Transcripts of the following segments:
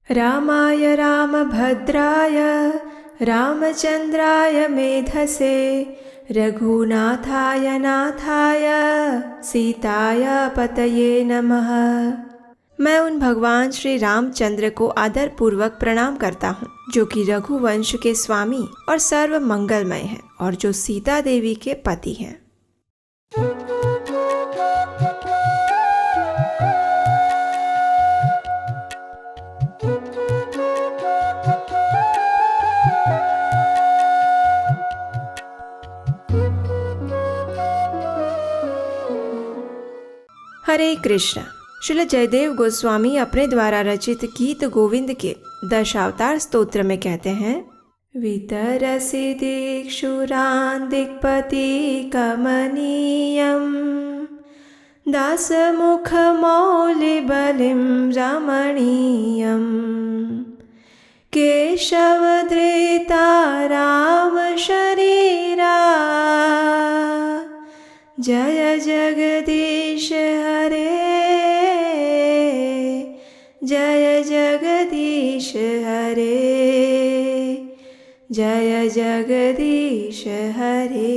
रामाय रामभद्राय रामचंद्राय मेधसे रघुनाथाय नाथाय सीताय पतये नमः। मैं उन भगवान श्री रामचंद्र को आदर पूर्वक प्रणाम करता हूँ, जो कि रघुवंश के स्वामी और सर्व मंगलमय हैं और जो सीता देवी के पति हैं। हरे कृष्ण। श्रील जयदेव गोस्वामी अपने द्वारा रचित गीत गोविंद के दशावतार स्तोत्र में कहते हैं, वितरसि दिक्षुरान् दिक्पति कमनीयम् दासमुखमौलिबलिं रमणीयम् केशवधृता रामशरीरा जय जगदीश हरे जय जगदीश हरे जय जगदीश हरे।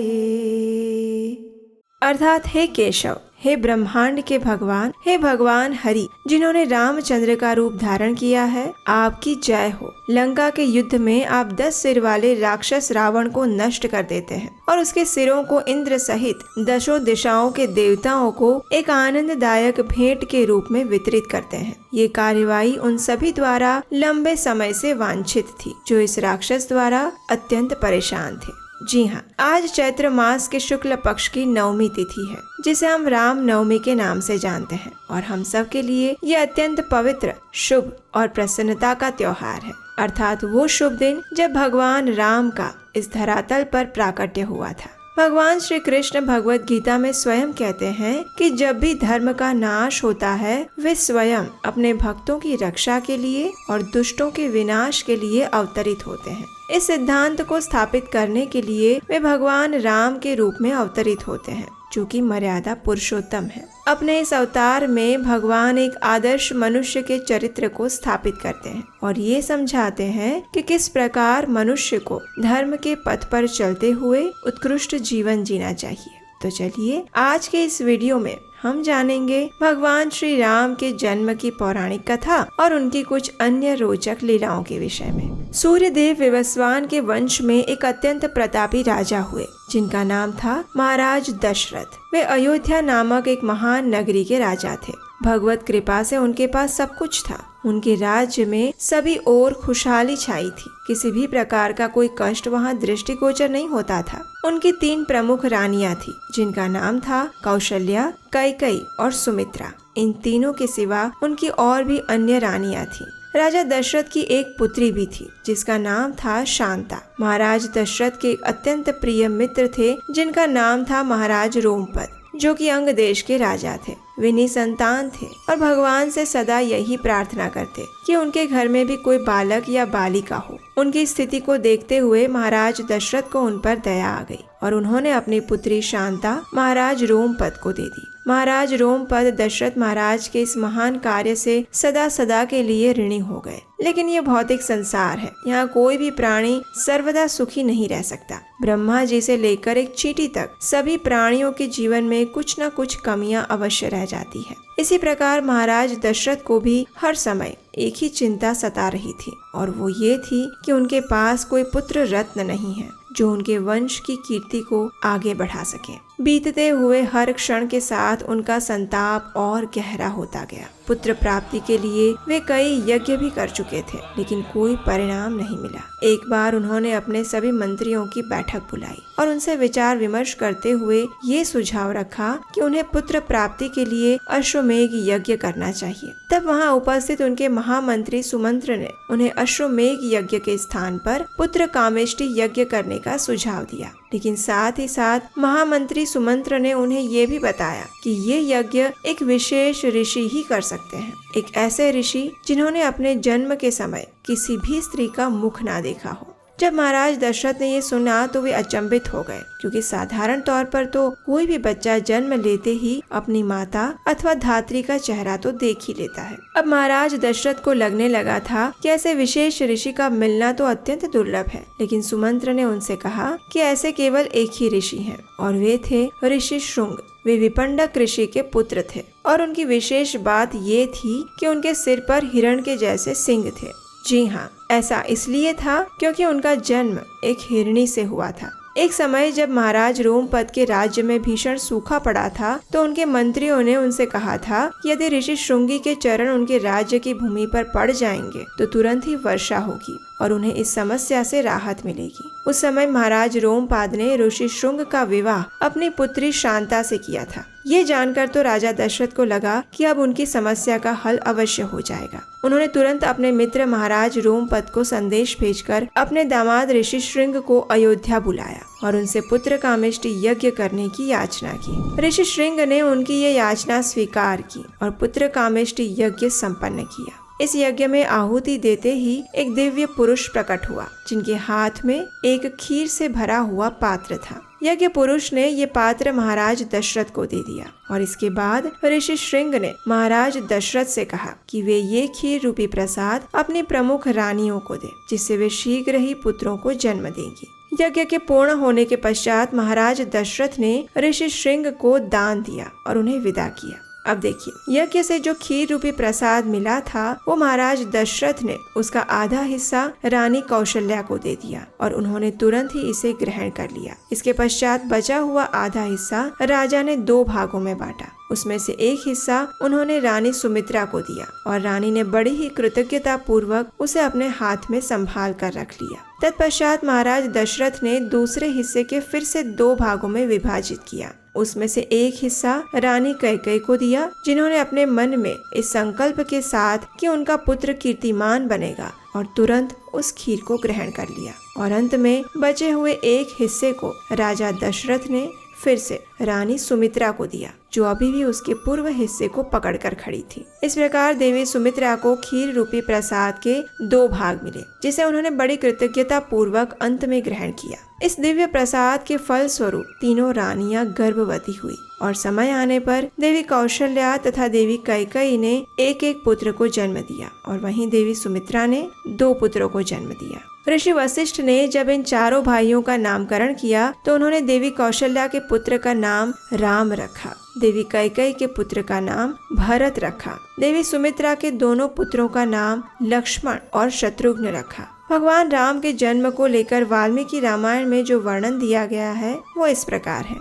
अर्थात हे केशव, हे ब्रह्मांड के भगवान, हे भगवान हरि, जिन्होंने रामचंद्र का रूप धारण किया है, आपकी जय हो। लंका के युद्ध में आप 10 सिर वाले राक्षस रावण को नष्ट कर देते हैं और उसके सिरों को इंद्र सहित 10 दिशाओं के देवताओं को एक आनंददायक भेंट के रूप में वितरित करते हैं। ये कार्यवाही उन सभी द्वारा लंबे समय से वांछित थी, जो इस राक्षस द्वारा अत्यंत परेशान थे। जी हाँ, आज चैत्र मास के शुक्ल पक्ष की नवमी तिथि है, जिसे हम राम नवमी के नाम से जानते हैं और हम सब के लिए ये अत्यंत पवित्र, शुभ और प्रसन्नता का त्योहार है। अर्थात वो शुभ दिन जब भगवान राम का इस धरातल पर प्राकट्य हुआ था। भगवान श्री कृष्ण भगवत गीता में स्वयं कहते हैं कि जब भी धर्म का नाश होता है, वे स्वयं अपने भक्तों की रक्षा के लिए और दुष्टों के विनाश के लिए अवतरित होते हैं। इस सिद्धांत को स्थापित करने के लिए वे भगवान राम के रूप में अवतरित होते हैं, जो कि मर्यादा पुरुषोत्तम है। अपने इस अवतार में भगवान एक आदर्श मनुष्य के चरित्र को स्थापित करते हैं और ये समझाते हैं कि किस प्रकार मनुष्य को धर्म के पथ पर चलते हुए उत्कृष्ट जीवन जीना चाहिए। तो चलिए आज के इस वीडियो में हम जानेंगे भगवान श्री राम के जन्म की पौराणिक कथा और उनकी कुछ अन्य रोचक लीलाओं के विषय में। सूर्यदेव विवस्वान के वंश में एक अत्यंत प्रतापी राजा हुए, जिनका नाम था महाराज दशरथ। वे अयोध्या नामक एक महान नगरी के राजा थे। भगवत कृपा से उनके पास सब कुछ था। उनके राज्य में सभी ओर खुशहाली छाई थी। किसी भी प्रकार का कोई कष्ट वहाँ दृष्टिगोचर नहीं होता था। उनकी 3 प्रमुख रानियां थी, जिनका नाम था कौशल्या, कैकेयी और सुमित्रा। इन तीनों के सिवा उनकी और भी अन्य रानियां थी। राजा दशरथ की एक पुत्री भी थी, जिसका नाम था शांता। महाराज दशरथ के एक अत्यंत प्रिय मित्र थे, जिनका नाम था महाराज रोमपद, जो कि अंग देश के राजा थे। वे निसंतान थे और भगवान से सदा यही प्रार्थना करते कि उनके घर में भी कोई बालक या बालिका हो। उनकी स्थिति को देखते हुए महाराज दशरथ को उन पर दया आ गई और उन्होंने अपनी पुत्री शांता महाराज रोमपद को दे दी। महाराज रोमपद दशरथ महाराज के इस महान कार्य से सदा सदा के लिए ऋणी हो गए। लेकिन ये भौतिक संसार है, यहाँ कोई भी प्राणी सर्वदा सुखी नहीं रह सकता। ब्रह्मा जी से लेकर एक चींटी तक सभी प्राणियों के जीवन में कुछ न कुछ कमियां अवश्य रह जाती है। इसी प्रकार महाराज दशरथ को भी हर समय एक ही चिंता सता रही थी, और वो ये थी कि उनके पास कोई पुत्र रत्न नहीं है जो उनके वंश की कीर्ति को आगे बढ़ा सके। बीतते हुए हर क्षण के साथ उनका संताप और गहरा होता गया। पुत्र प्राप्ति के लिए वे कई यज्ञ भी कर चुके थे, लेकिन कोई परिणाम नहीं मिला। एक बार उन्होंने अपने सभी मंत्रियों की बैठक बुलाई और उनसे विचार विमर्श करते हुए ये सुझाव रखा कि उन्हें पुत्र प्राप्ति के लिए अश्वमेघ यज्ञ करना चाहिए। तब वहाँ उपस्थित उनके महामंत्री सुमंत्र ने उन्हें अश्वमेघ यज्ञ के स्थान पर पुत्र कामेष्टि यज्ञ करने का सुझाव दिया। लेकिन साथ ही साथ महामंत्री सुमंत्र ने उन्हें ये भी बताया कि ये यज्ञ एक विशेष ऋषि ही कर सकते हैं। एक ऐसे ऋषि जिन्होंने अपने जन्म के समय किसी भी स्त्री का मुख ना देखा हो, जब महाराज दशरथ ने ये सुना तो वे अचंभित हो गए, क्योंकि साधारण तौर पर तो कोई भी बच्चा जन्म लेते ही अपनी माता अथवा धात्री का चेहरा तो देख ही लेता है। अब महाराज दशरथ को लगने लगा था कि ऐसे विशेष ऋषि का मिलना तो अत्यंत दुर्लभ है, लेकिन सुमंत्र ने उनसे कहा कि ऐसे केवल एक ही ऋषि हैं और वे थे ऋषि श्रुंग। वे विपंडक ऋषि के पुत्र थे और उनकी विशेष बात ये थी कि उनके सिर पर हिरण के जैसे सिंग थे। जी हाँ, ऐसा इसलिए था क्योंकि उनका जन्म एक हिरणी से हुआ था। एक समय जब महाराज रोमपद के राज्य में भीषण सूखा पड़ा था तो उनके मंत्रियों ने उनसे कहा था कि यदि ऋषि श्रुंगी के चरण उनके राज्य की भूमि पर पड़ जाएंगे तो तुरंत ही वर्षा होगी और उन्हें इस समस्या से राहत मिलेगी। उस समय महाराज रोमपाद ने ऋषि श्रुंग का विवाह अपनी पुत्री शांता से किया था। ये जानकर तो राजा दशरथ को लगा कि अब उनकी समस्या का हल अवश्य हो जाएगा। उन्होंने तुरंत अपने मित्र महाराज रोमपद को संदेश भेजकर अपने दामाद ऋषि श्रुंग को अयोध्या बुलाया और उनसे पुत्र कामेष्टि यज्ञ करने की याचना की। ऋषि श्रुंग ने उनकी ये याचना स्वीकार की और पुत्र कामेष्टि यज्ञ संपन्न किया। इस यज्ञ में आहुति देते ही एक दिव्य पुरुष प्रकट हुआ, जिनके हाथ में एक खीर से भरा हुआ पात्र था। यज्ञ पुरुष ने ये पात्र महाराज दशरथ को दे दिया और इसके बाद ऋषि श्रुंग ने महाराज दशरथ से कहा कि वे ये खीर रूपी प्रसाद अपनी प्रमुख रानियों को दे, जिससे वे शीघ्र ही पुत्रों को जन्म देंगी। यज्ञ के पूर्ण होने के पश्चात महाराज दशरथ ने ऋषि श्रुंग को दान दिया और उन्हें विदा किया। अब देखिए, यज्ञ से जो खीर रूपी प्रसाद मिला था वो महाराज दशरथ ने उसका आधा हिस्सा रानी कौशल्या को दे दिया और उन्होंने तुरंत ही इसे ग्रहण कर लिया। इसके पश्चात बचा हुआ आधा हिस्सा राजा ने 2 भागों में बांटा। उसमें से एक हिस्सा उन्होंने रानी सुमित्रा को दिया और रानी ने बड़ी ही कृतज्ञता पूर्वक उसे अपने हाथ में संभाल कर रख लिया। तत्पश्चात महाराज दशरथ ने दूसरे हिस्से के फिर से 2 भागों में विभाजित किया। उसमें से एक हिस्सा रानी कैकेयी को दिया, जिन्होंने अपने मन में इस संकल्प के साथ कि उनका पुत्र कीर्तिमान बनेगा और तुरंत उस खीर को ग्रहण कर लिया। और अंत में बचे हुए एक हिस्से को राजा दशरथ ने फिर से रानी सुमित्रा को दिया, जो अभी भी उसके पूर्व हिस्से को पकड़कर खड़ी थी। इस प्रकार देवी सुमित्रा को खीर रूपी प्रसाद के 2 भाग मिले, जिसे उन्होंने बड़ी कृतज्ञता पूर्वक अंत में ग्रहण किया। इस दिव्य प्रसाद के फल स्वरूप तीनों रानियां गर्भवती हुई और समय आने पर देवी कौशल्या तथा देवी कैकेयी ने एक एक पुत्र को जन्म दिया और वहीं देवी सुमित्रा ने 2 पुत्रों को जन्म दिया। ऋषि वशिष्ठ ने जब इन चारों भाइयों का नामकरण किया तो उन्होंने देवी कौशल्या के पुत्र का नाम राम रखा, देवी कैकेयी के पुत्र का नाम भरत रखा, देवी सुमित्रा के दोनों पुत्रों का नाम लक्ष्मण और शत्रुघ्न रखा। भगवान राम के जन्म को लेकर वाल्मीकि रामायण में जो वर्णन दिया गया है वो इस प्रकार है।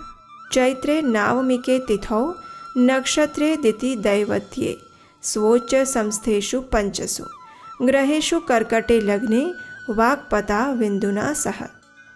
चैत्रे नवमीके तिथौ नक्षत्रे दिति दैवत्ये स्वोच्च संस्थेषु पंचसु ग्रहेषु कर्कटे लग्ने वाक्पता विंदुना सह।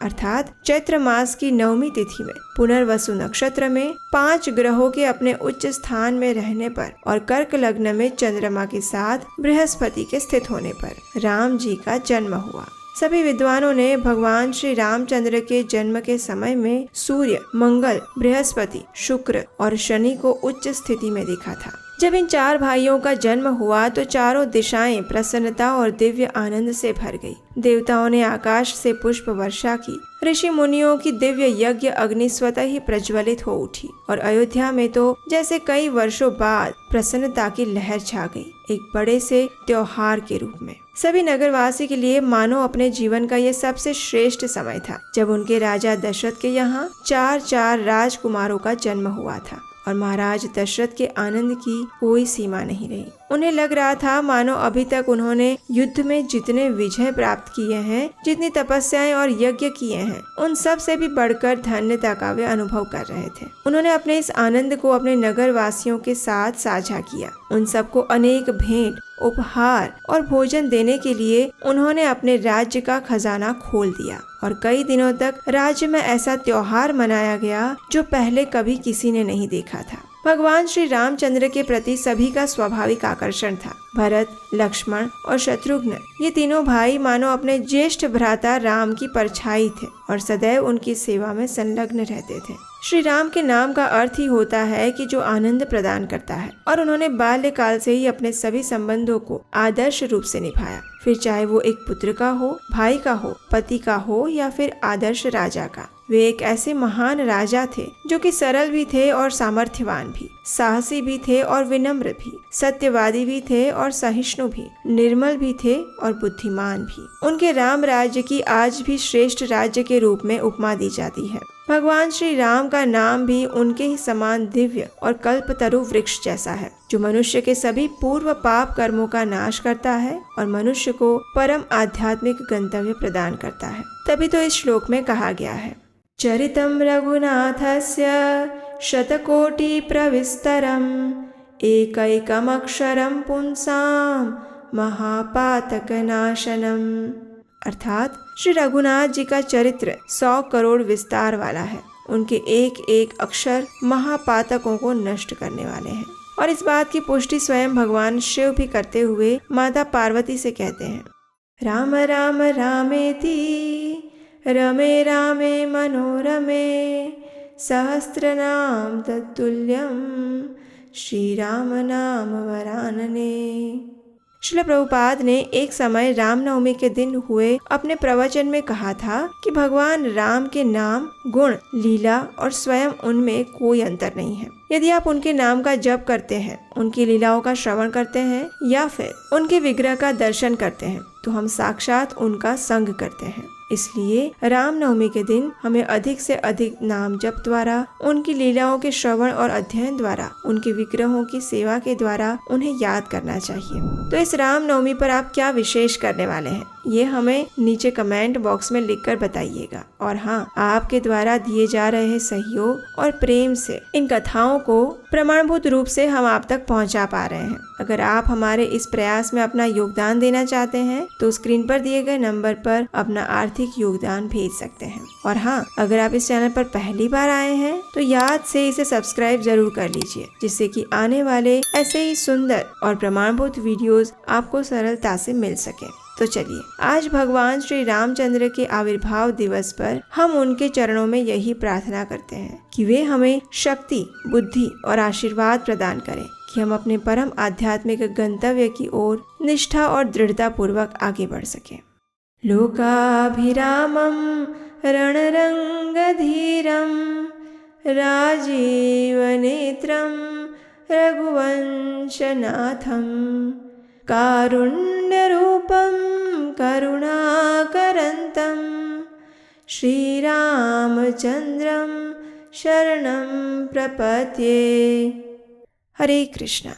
अर्थात चैत्र मास की 9वीं तिथि में पुनर्वसु नक्षत्र में 5 ग्रहों के अपने उच्च स्थान में रहने पर और कर्क लग्न में चंद्रमा के साथ बृहस्पति के स्थित होने पर राम जी का जन्म हुआ। सभी विद्वानों ने भगवान श्री रामचंद्र के जन्म के समय में सूर्य, मंगल, बृहस्पति, शुक्र और शनि को उच्च स्थिति में देखा था। जब इन 4 भाइयों का जन्म हुआ तो चारों दिशाएं प्रसन्नता और दिव्य आनंद से भर गई। देवताओं ने आकाश से पुष्प वर्षा की, ऋषि मुनियों की दिव्य यज्ञ अग्नि स्वतः ही प्रज्वलित हो उठी और अयोध्या में तो जैसे कई वर्षों बाद प्रसन्नता की लहर छा गई, एक बड़े से त्योहार के रूप में। सभी नगरवासी के लिए मानो अपने जीवन का ये सबसे श्रेष्ठ समय था, जब उनके राजा दशरथ के यहाँ 4 राजकुमारों का जन्म हुआ था और महाराज दशरथ के आनंद की कोई सीमा नहीं रही। उन्हें लग रहा था मानो अभी तक उन्होंने युद्ध में जितने विजय प्राप्त किए हैं, जितनी तपस्याएं और यज्ञ किए हैं, उन सब से भी बढ़कर धन्यता का वे अनुभव कर रहे थे। उन्होंने अपने इस आनंद को अपने नगर वासियों के साथ साझा किया। उन सबको अनेक भेंट, उपहार और भोजन देने के लिए उन्होंने अपने राज्य का खजाना खोल दिया और कई दिनों तक राज्य में ऐसा त्योहार मनाया गया जो पहले कभी किसी ने नहीं देखा था। भगवान श्री रामचंद्र के प्रति सभी का स्वाभाविक आकर्षण था। भरत, लक्ष्मण और शत्रुघ्न ये तीनों भाई मानो अपने ज्येष्ठ भ्राता राम की परछाई थे और सदैव उनकी सेवा में संलग्न रहते थे। श्री राम के नाम का अर्थ ही होता है कि जो आनंद प्रदान करता है, और उन्होंने बाल्यकाल से ही अपने सभी संबंधों को आदर्श रूप से निभाया, फिर चाहे वो एक पुत्र का हो, भाई का हो, पति का हो या फिर आदर्श राजा का। वे एक ऐसे महान राजा थे जो कि सरल भी थे और सामर्थ्यवान भी, साहसी भी थे और विनम्र भी, सत्यवादी भी थे और सहिष्णु भी, निर्मल भी थे और बुद्धिमान भी। उनके राम राज्य की आज भी श्रेष्ठ राज्य के रूप में उपमा दी जाती है। भगवान श्री राम का नाम भी उनके ही समान दिव्य और कल्पतरु वृक्ष जैसा है, जो मनुष्य के सभी पूर्व पाप कर्मों का नाश करता है और मनुष्य को परम आध्यात्मिक गंतव्य प्रदान करता है। तभी तो इस श्लोक में कहा गया है, चरितं रघुनाथस्य शतकोटि प्रविस्तरम् एकैकमक्षरं पुंसां महापातकनाशनम्। अर्थात श्री रघुनाथ जी का चरित्र 100 करोड़ विस्तार वाला है। उनके एक एक अक्षर महापातकों को नष्ट करने वाले हैं। और इस बात की पुष्टि स्वयं भगवान शिव भी करते हुए माता पार्वती से कहते हैं, राम राम रामेति रमे रामे मनोरमे सहस्रनाम तत्तुल्यम श्री राम नाम वरानने। श्रील प्रभुपाद ने एक समय रामनवमी के दिन हुए अपने प्रवचन में कहा था कि भगवान राम के नाम, गुण, लीला और स्वयं उनमें कोई अंतर नहीं है। यदि आप उनके नाम का जप करते हैं, उनकी लीलाओं का श्रवण करते हैं या फिर उनके विग्रह का दर्शन करते हैं, तो हम साक्षात उनका संग करते हैं। इसलिए रामनवमी के दिन हमें अधिक से अधिक नाम जप द्वारा, उनकी लीलाओं के श्रवण और अध्ययन द्वारा, उनके विग्रहों की सेवा के द्वारा उन्हें याद करना चाहिए। तो इस रामनवमी पर आप क्या विशेष करने वाले हैं, ये हमें नीचे कमेंट बॉक्स में लिखकर बताइएगा। और हाँ, आपके द्वारा दिए जा रहे सहयोग और प्रेम से इन कथाओं को प्रमाणभूत रूप से हम आप तक पहुंचा पा रहे हैं। अगर आप हमारे इस प्रयास में अपना योगदान देना चाहते हैं तो स्क्रीन पर दिए गए नंबर पर अपना आर्थिक योगदान भेज सकते हैं। और हाँ, अगर आप इस चैनल पर पहली बार आए हैं तो याद से इसे सब्सक्राइब जरूर कर लीजिए, जिससे कि आने वाले ऐसे ही सुंदर और प्रमाणभूत वीडियोस आपको सरलता से मिल सके। तो चलिए, आज भगवान श्री रामचंद्र के आविर्भाव दिवस पर हम उनके चरणों में यही प्रार्थना करते हैं कि वे हमें शक्ति, बुद्धि और आशीर्वाद प्रदान करें कि हम अपने परम आध्यात्मिक गंतव्य की ओर निष्ठा और दृढ़ता पूर्वक आगे बढ़ सकें। लोकाभिरामं रणरंगधीरं राजीवनेत्रं रघुवंशनाथं कारुण्यरूपं करुणाकरन्तं श्रीरामचन्द्रं शरणं प्रपद्ये। हरे कृष्णा।